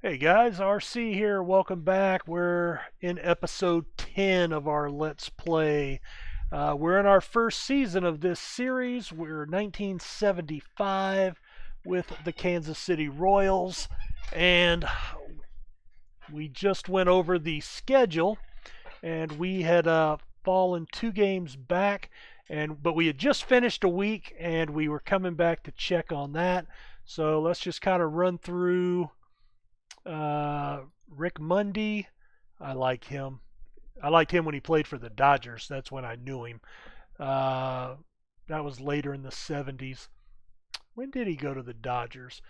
Hey guys, RC here. Welcome back. We're in episode 10 of our Let's Play. We're in our first season of this series. We're 1975 with the Kansas City Royals, and we just went over the schedule, and we had fallen 2 games back, but we had just finished a week, and we were coming back to check on that. So let's just kind of run through. Rick Mundy, I like him. I liked him when he played for the Dodgers. That's when I knew him. That was later in the 70s. When did he go to the Dodgers?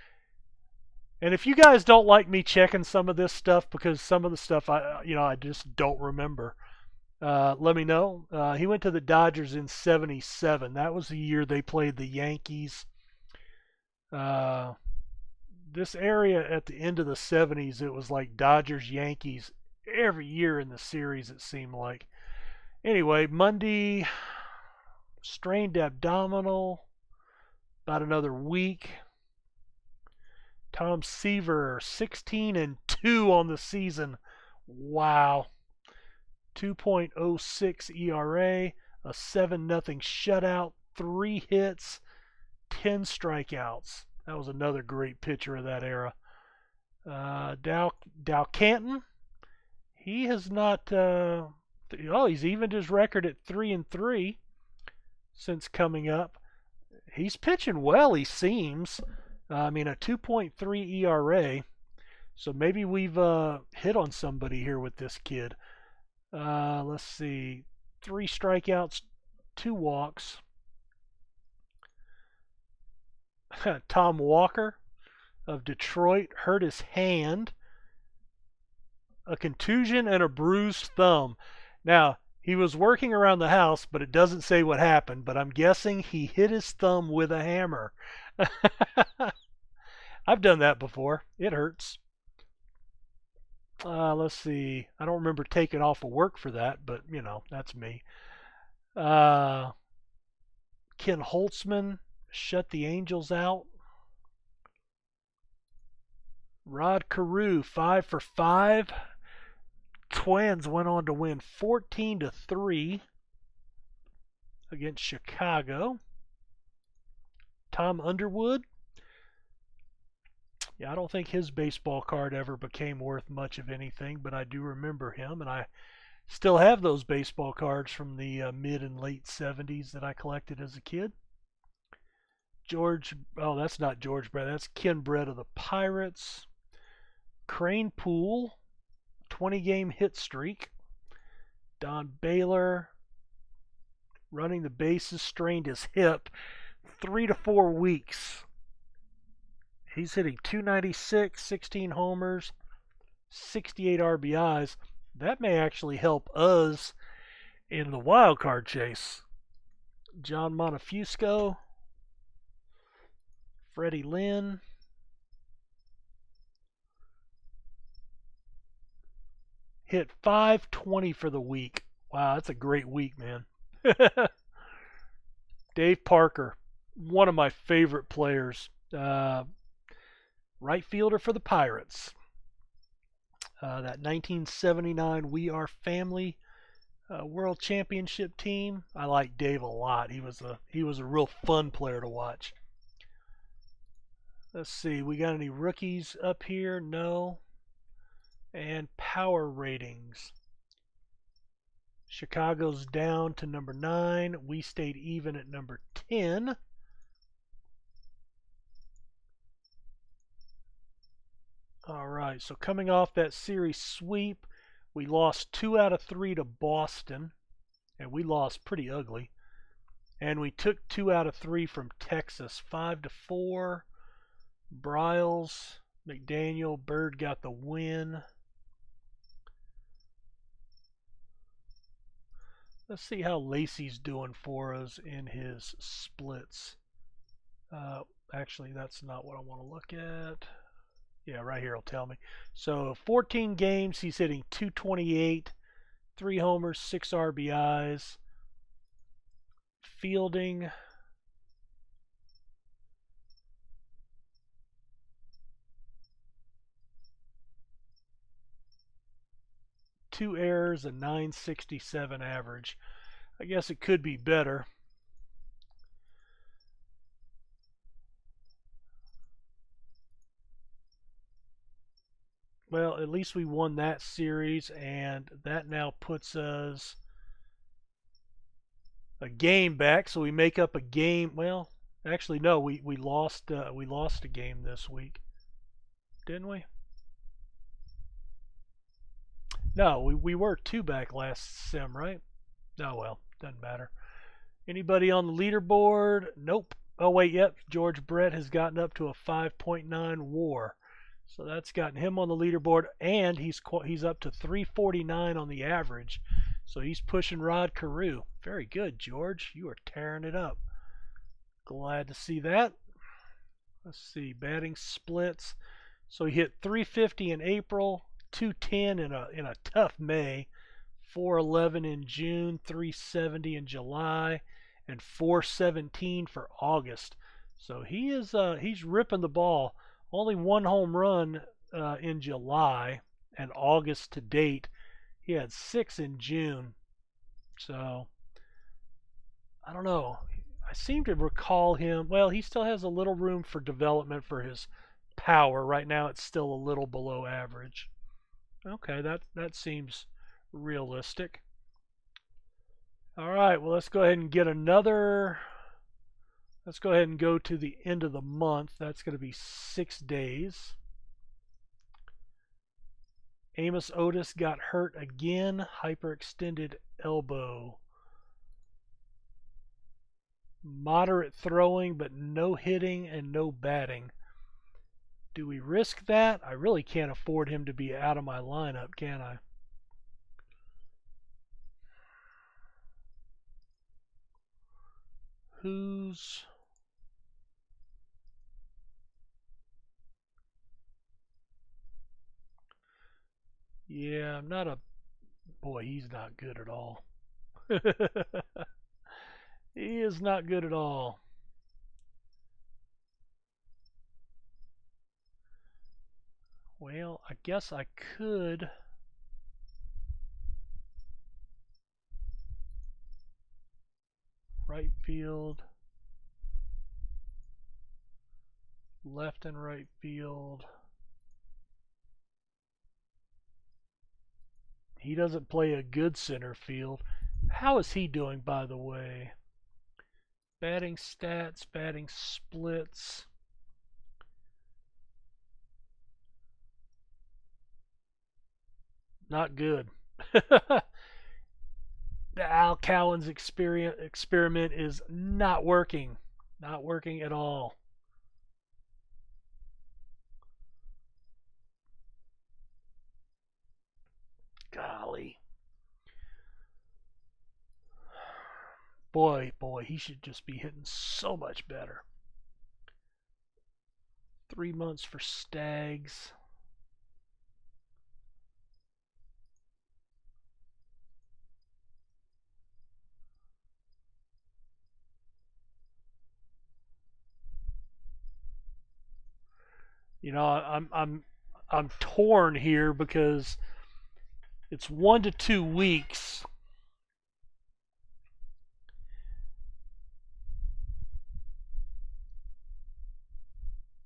And if you guys don't like me checking some of this stuff because some of the stuff I just don't remember, let me know. He went to the Dodgers in '77. That was the year they played the Yankees. This area at the end of the 70s, it was like Dodgers, Yankees every year in the series, it seemed like. Anyway, Monday, strained abdominal, about another week. Tom Seaver, 16-2 on the season. Wow. 2.06 ERA, a 7-0 shutout, 3 hits, 10 strikeouts. That was another great pitcher of that era. Dow Canton, he has not. He's evened his record at 3-3 since coming up. He's pitching well. He seems. A 2.3 ERA. So maybe we've hit on somebody here with this kid. Let's see, 3 strikeouts, 2 walks. Tom Walker of Detroit hurt his hand, a contusion, and a bruised thumb. Now, he was working around the house, but it doesn't say what happened, but I'm guessing he hit his thumb with a hammer. I've done that before. It hurts. Let's see. I don't remember taking off of work for that, but, that's me. Ken Holtzman shut the Angels out. Rod Carew, 5 for 5. Twins went on to win 14-3 against Chicago. Tom Underwood. Yeah, I don't think his baseball card ever became worth much of anything, but I do remember him, and I still have those baseball cards from the mid and late 70s that I collected as a kid. That's not George Brett. That's Ken Brett of the Pirates. Crane Poole, 20-game hit streak. Don Baylor, running the bases, strained his hip, 3 to 4 weeks. He's hitting .296, 16 homers, 68 RBIs. That may actually help us in the wild card chase. John Montefiusco, Freddie Lynn. Hit .520 for the week. Wow, that's a great week, man. Dave Parker, one of my favorite players. Right fielder for the Pirates. That 1979 We Are Family World Championship team. I like Dave a lot. He was a real fun player to watch. Let's see, we got any rookies up here? No. And power ratings. Chicago's down to number 9. We stayed even at number 10. All right, so coming off that series sweep, we lost 2 out of 3 to Boston, and we lost pretty ugly. And we took 2 out of 3 from Texas, 5-4. Bryles, McDaniel, Bird got the win. Let's see how Lacey's doing for us in his splits. Actually, that's not what I want to look at. Yeah, right here will tell me. So 14 games, he's hitting .228, 3 homers, 6 RBIs. Fielding. 2 errors, and 967 average. I guess it could be better. Well, at least we won that series, and that now puts us a game back. So we make up a game. Well, actually, no, we lost a game this week, didn't we? No, we were 2 back last sim, right? Oh well, doesn't matter. Anybody on the leaderboard? Nope. Oh wait, yep. George Brett has gotten up to a 5.9 WAR. So that's gotten him on the leaderboard, and he's up to 349 on the average. So he's pushing Rod Carew. Very good, George. You are tearing it up. Glad to see that. Let's see, batting splits. So he hit 350 in April, 210 in a tough May, 411 in June, 370 in July, and 417 for August. So he's ripping the ball. Only 1 home run in July, and August to date. He had 6 in June. So I don't know. I seem to recall him. Well, he still has a little room for development for his power. Right now, it's still a little below average. Okay, that seems realistic. All right, well, let's go ahead and get another. Let's go ahead and go to the end of the month. That's going to be 6 days. Amos Otis got hurt again, hyperextended elbow. Moderate throwing, but no hitting and no batting. Do we risk that? I really can't afford him to be out of my lineup, can I? Who's... Yeah, I'm not a... Boy, he's not good at all. He is not good at all. Well, I guess I could... Right field. Left and right field. He doesn't play a good center field. How is he doing, by the way? Batting stats, batting splits. Not good. The Al Cowan's experiment is not working. Not working at all. Golly. Boy, he should just be hitting so much better. 3 months for Stags. You know, I'm torn here because it's 1 to 2 weeks.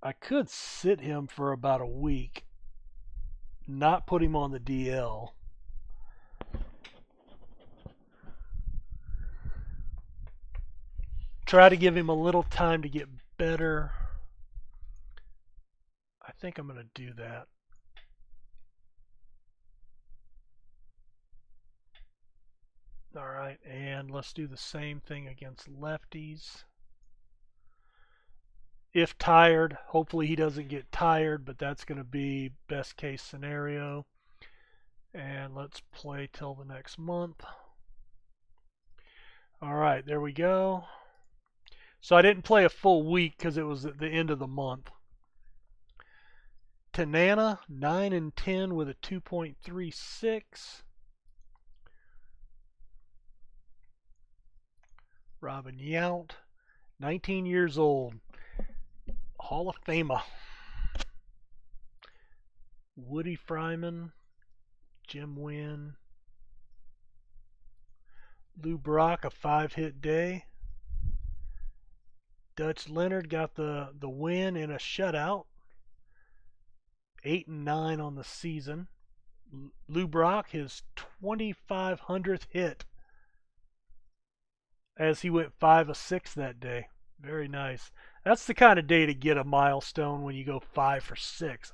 I could sit him for about a week, not put him on the DL. Try to give him a little time to get better. I think I'm going to do that. All right, and let's do the same thing against lefties. If tired, hopefully he doesn't get tired, but that's going to be best case scenario. And let's play till the next month. All right, there we go. So I didn't play a full week because it was at the end of the month. Tanana, 9 and 10 with a 2.36. Robin Yount, 19 years old, Hall of Famer. Woody Fryman, Jim Wynn. Lou Brock, a 5-hit day. Dutch Leonard got the win in a shutout. 8-9 on the season. Lou Brock, his 2,500th hit, as he went 5 of 6 that day. Very nice. That's the kind of day to get a milestone when you go 5 for 6.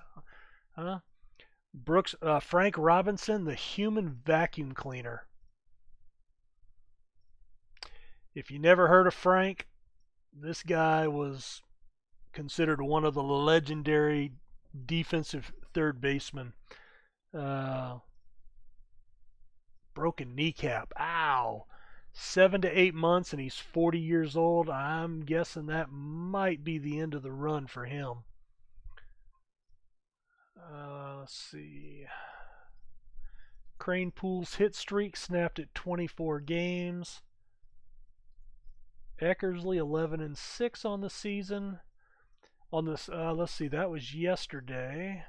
Huh? Frank Robinson, the human vacuum cleaner. If you never heard of Frank, this guy was considered one of the legendary defensive third basemen. Broken kneecap. Ow. 7 to 8 months, and he's 40 years old. I'm guessing that might be the end of the run for him. Let's see. Crane Pool's hit streak snapped at 24 games. Eckersley 11-6 on the season. On this, let's see, that was yesterday.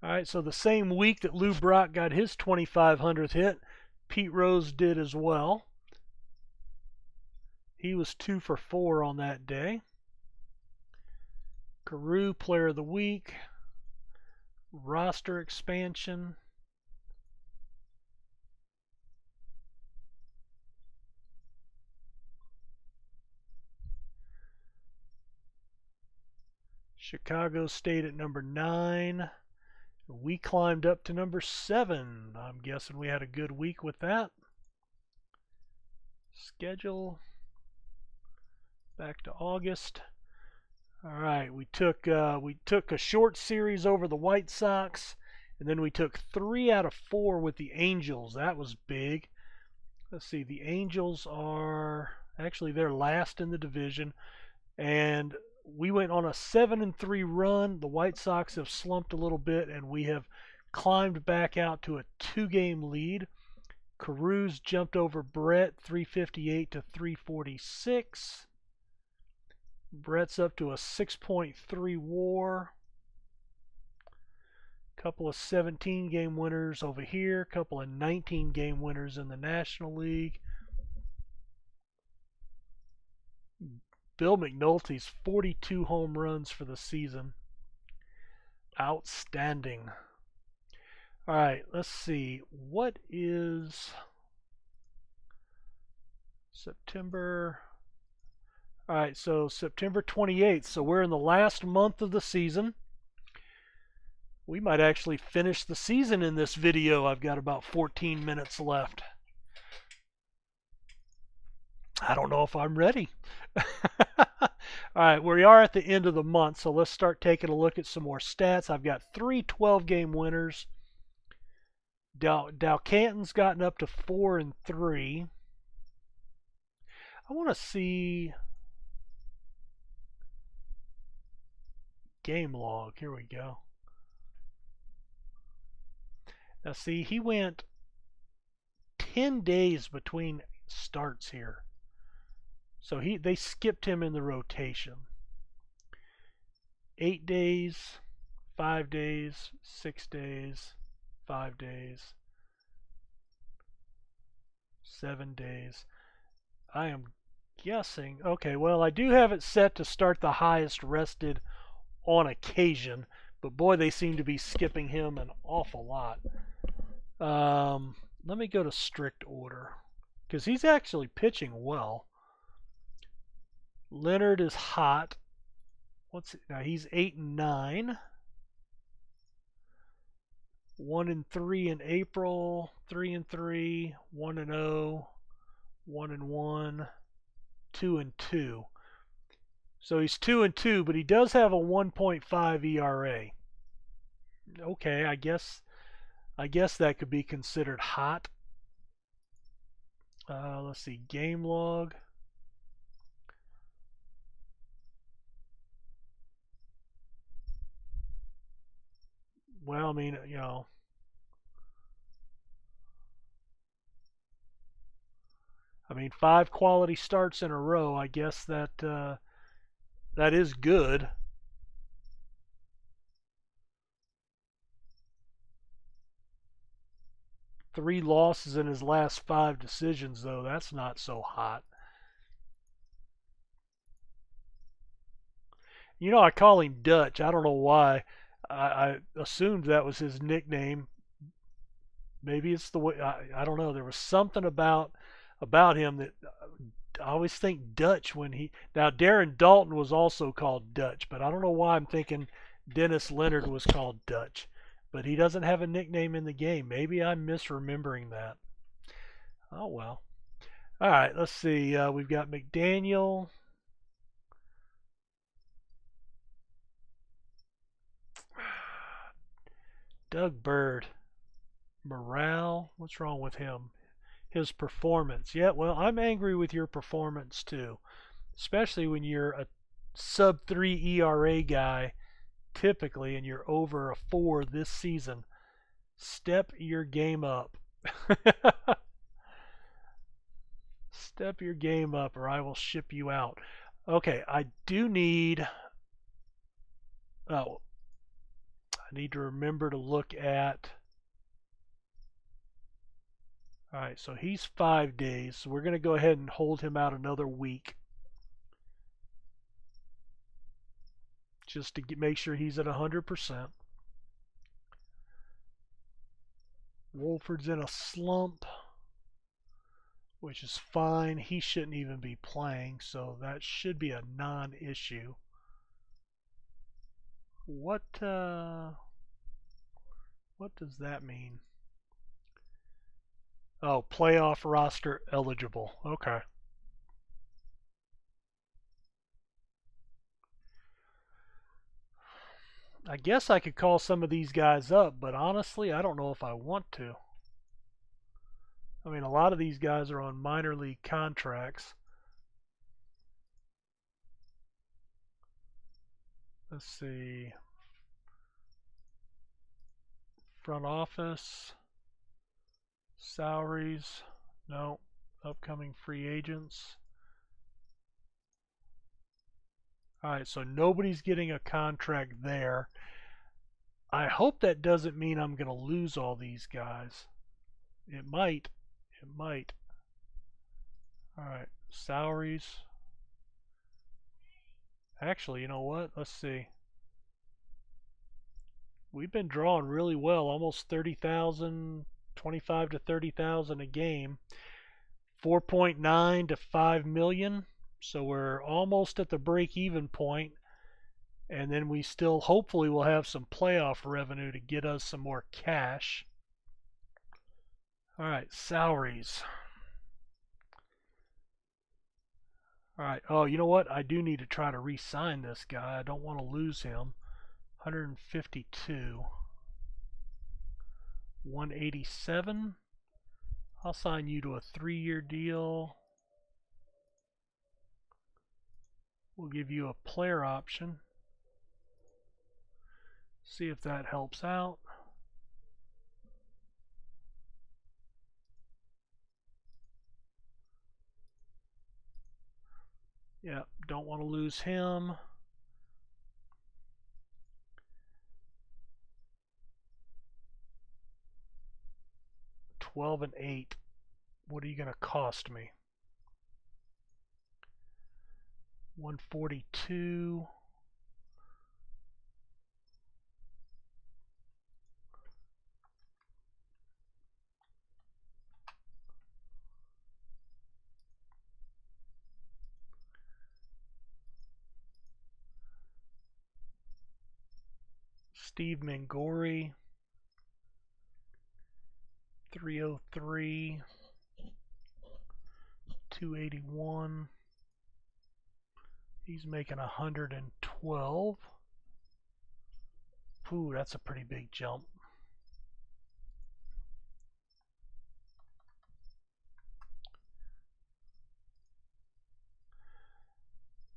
All right, so the same week that Lou Brock got his 2,500th hit, Pete Rose did as well. He was 2 for 4 on that day. Carew, Player of the Week. Roster expansion. Chicago stayed at number 9. We climbed up to number 7. I'm guessing we had a good week with that. Schedule. Back to August. All right, we took a short series over the White Sox, and then we took 3 out of 4 with the Angels. That was big. Let's see, the Angels are actually they're last in the division, and we went on a 7-3 run. The White Sox have slumped a little bit, and we have climbed back out to a 2-game lead. Carew's jumped over Brett, 358 to 346. Brett's up to a 6.3 WAR. Couple of 17-game winners over here. Couple of 19-game winners in the National League. Bill McNulty's 42 home runs for the season. Outstanding. All right, let's see. What is September? All right, so September 28th. So we're in the last month of the season. We might actually finish the season in this video. I've got about 14 minutes left. I don't know if I'm ready. All right, we are at the end of the month, so let's start taking a look at some more stats. I've got 3 12-game winners. Dow Canton's gotten up to 4-3. I want to see game log. Here we go. Now see, he went 10 days between starts here. So they skipped him in the rotation. 8 days, 5 days, 6 days, 5 days, 7 days. I am guessing, okay, well, I do have it set to start the highest rested on occasion, but boy, they seem to be skipping him an awful lot. Let me go to strict order, because he's actually pitching well. Leonard is hot. Now he's 8-9. 1-3 in April. 3-3. 1-0. 1-1. 2-2. So he's 2-2, but he does have a 1.5 ERA. Okay, I guess that could be considered hot. Let's see, game log. Well, I mean, you know, I mean, 5 quality starts in a row. I guess that that is good. 3 losses in his last 5 decisions, though. That's not so hot. You know, I call him Dutch. I don't know why. I assumed that was his nickname. Maybe it's the way. I don't know. There was something about him that I always think Dutch when he. Now Darren Dalton was also called Dutch, but I don't know why I'm thinking Dennis Leonard was called Dutch. But he doesn't have a nickname in the game. Maybe I'm misremembering that. Oh well. All right. Let's see. We've got McDaniel. Doug Bird. Morale. What's wrong with him? His performance. Yeah, well, I'm angry with your performance too, especially when you're a sub 3 ERA guy typically and you're over a 4 this season. Step your game up. Step your game up or I will ship you out. Okay, I do need. Oh, I need to remember to look at. All right, so he's 5 days. So we're going to go ahead and hold him out another week. Just to make sure he's at 100%. Wolford's in a slump, which is fine. He shouldn't even be playing, so that should be a non-issue. What does that mean? Oh, playoff roster eligible. Okay. I guess I could call some of these guys up, but honestly, I don't know if I want to. I mean, a lot of these guys are on minor league contracts. Let's see. Front office. Salaries. No. Upcoming free agents. Alright, so nobody's getting a contract there. I hope that doesn't mean I'm going to lose all these guys. It might. It might. Alright, salaries. Actually, you know what? Let's see. We've been drawing really well, almost 30,000, 25 to 30,000 a game. 4.9 to 5 million. So we're almost at the break-even point. And then we still hopefully will have some playoff revenue to get us some more cash. All right, salaries. All right. Oh, you know what? I do need to try to re-sign this guy. I don't want to lose him. 152. 187. I'll sign you to a 3-year deal. We'll give you a player option. See if that helps out. Yeah, don't want to lose him. $12 and $8. What are you going to cost me? 142. Steve Mangori. 303. 281. He's making 112. Ooh, that's a pretty big jump.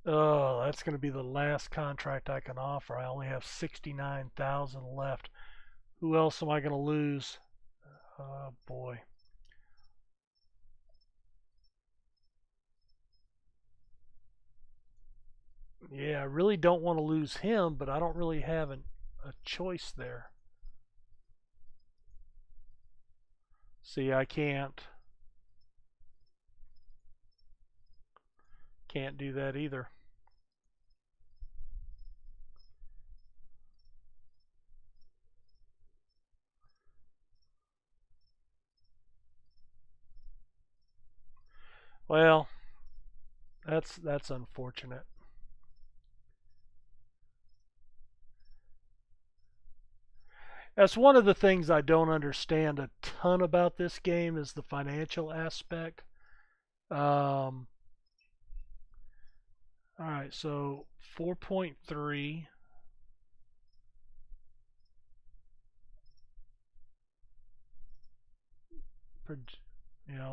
Oh, that's going to be the last contract I can offer. I only have 69,000 left. Who else am I going to lose? Oh boy. Yeah, I really don't want to lose him, but I don't really have a choice there. See, I can't do that either. Well, that's unfortunate. That's one of the things I don't understand a ton about this game is the financial aspect. Um, all right, so 4.3.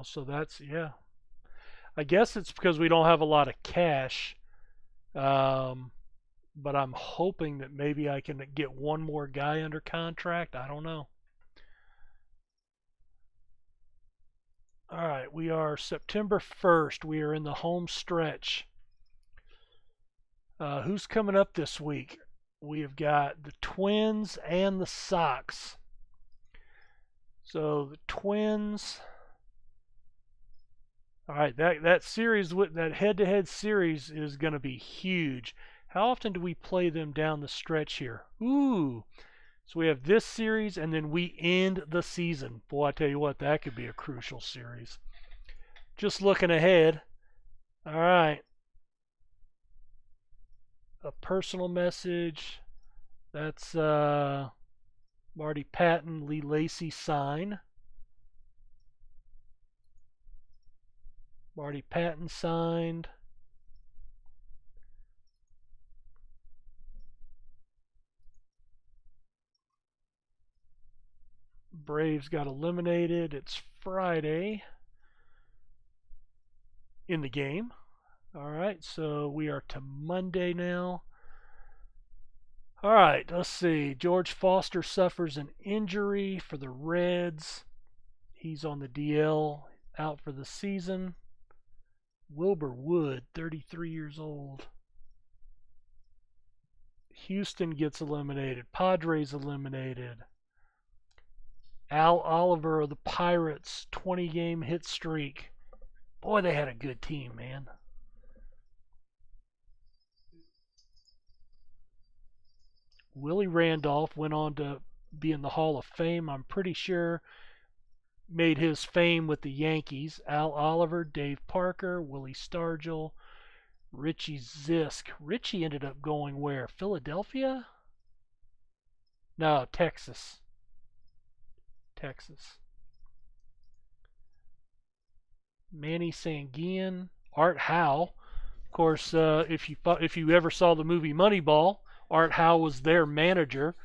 So that's, yeah. I guess it's because we don't have a lot of cash. Um, but I'm hoping that maybe I can get one more guy under contract. I don't know. All right, we are September 1st. We are in the home stretch. Who's coming up this week? We have got the Twins and the Sox. So the Twins. All right, that series with that head-to-head series is going to be huge. How often do we play them down the stretch here? Ooh. So we have this series and then we end the season. Boy, I tell you what, that could be a crucial series. Just looking ahead. All right. A personal message. That's Marty Patton, Lee Lacy sign. Marty Patton signed. Braves got eliminated. It's Friday in the game. All right, so we are to Monday now. All right, let's see. George Foster suffers an injury for the Reds. He's on the DL, out for the season. Wilbur Wood, 33 years old. Houston gets eliminated. Padres eliminated. Al Oliver of the Pirates, 20-game hit streak. Boy, they had a good team, man. Willie Randolph went on to be in the Hall of Fame, I'm pretty sure. Made his fame with the Yankees. Al Oliver, Dave Parker, Willie Stargell, Richie Zisk. Richie ended up going where? Philadelphia? No, Texas. Texas. Manny Sanguian, Art Howe. Of course, if you ever saw the movie Moneyball, Art Howe was their manager.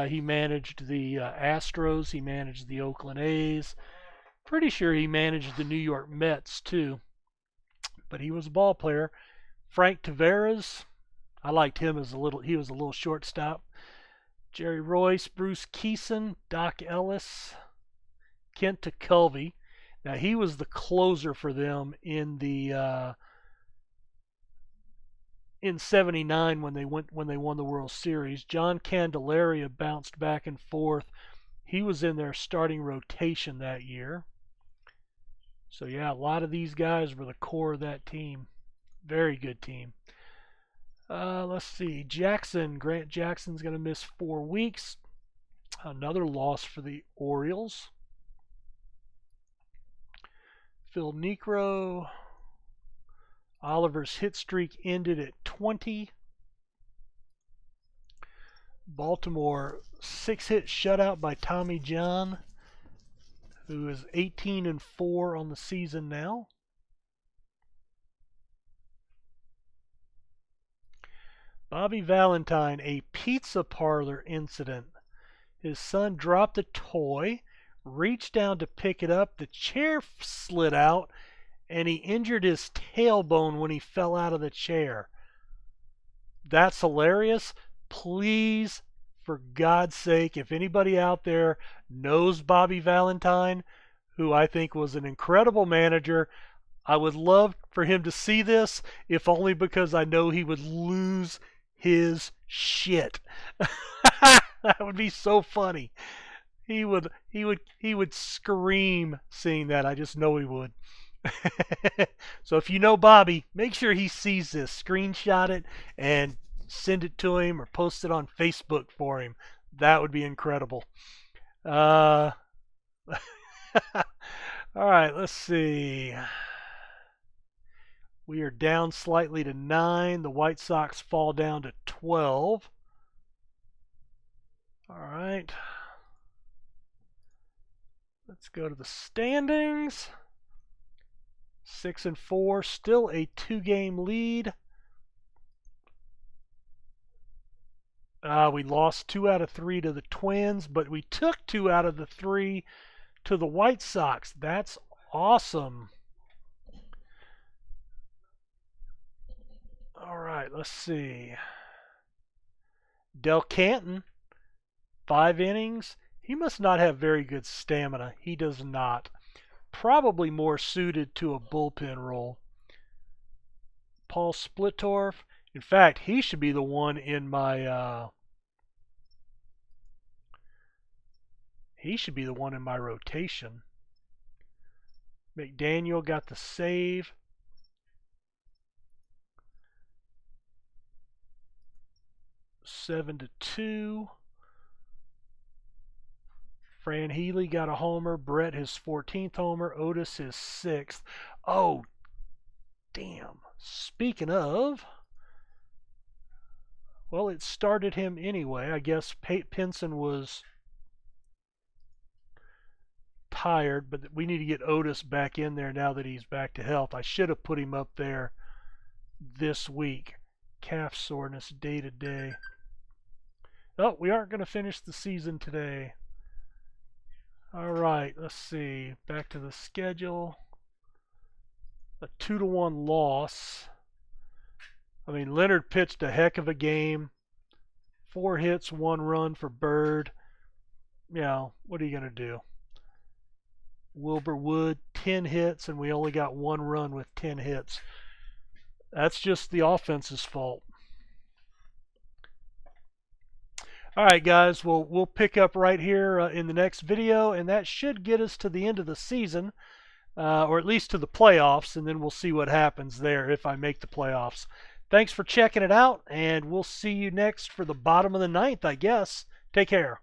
He managed the Astros. He managed the Oakland A's. Pretty sure he managed the New York Mets too. But he was a ball player. Frank Tavares, I liked him as he was a little shortstop. Jerry Royce, Bruce Keeson, Doc Ellis, Kent TeCulvey. Now he was the closer for them in '79 when they won the World Series. John Candelaria bounced back and forth. He was in their starting rotation that year. So yeah, a lot of these guys were the core of that team. Very good team. Let's see. Grant Jackson's going to miss 4 weeks. Another loss for the Orioles. Phil Niekro. Oliver's hit streak ended at 20. Baltimore 6-hit shutout by Tommy John, who is 18-4 on the season now. Bobby Valentine, a pizza parlor incident. His son dropped a toy, reached down to pick it up, the chair slid out, and he injured his tailbone when he fell out of the chair. That's hilarious. Please, for God's sake, if anybody out there knows Bobby Valentine, who I think was an incredible manager, I would love for him to see this, if only because I know he would lose his shit. That would be so funny. he would scream seeing that. I just know he would. So if you know Bobby, make sure he sees this. Screenshot it and send it to him or post it on Facebook for him. That would be incredible. All right, let's see. We are down slightly to 9. The White Sox fall down to 12. All right. Let's go to the standings. 6 and 4, still a 2-game lead. We lost 2 out of 3 to the Twins, but we took 2 out of the 3 to the White Sox. That's awesome. All right, let's see. Del Canton, 5 innings. He must not have very good stamina. He does not. Probably more suited to a bullpen role. Paul Splittorff. In fact, he should be the one in my rotation. McDaniel got the save. Seven to 2. Fran Healy got a homer. Brett his 14th homer. Otis his 6th. Oh, damn. Speaking of, well, it started him anyway. I guess Pinson was tired, but we need to get Otis back in there now that he's back to health. I should have put him up there this week. Calf soreness day to day. Oh, we aren't going to finish the season today. All right, let's see. Back to the schedule. A 2-1 loss. I mean, Leonard pitched a heck of a game. 4 hits, 1 run for Bird. You know, what are you going to do? Wilbur Wood, 10 hits, and we only got 1 run with 10 hits. That's just the offense's fault. All right, guys, well, we'll pick up right here in the next video, and that should get us to the end of the season, or at least to the playoffs, and then we'll see what happens there if I make the playoffs. Thanks for checking it out, and we'll see you next for the bottom of the 9th, I guess. Take care.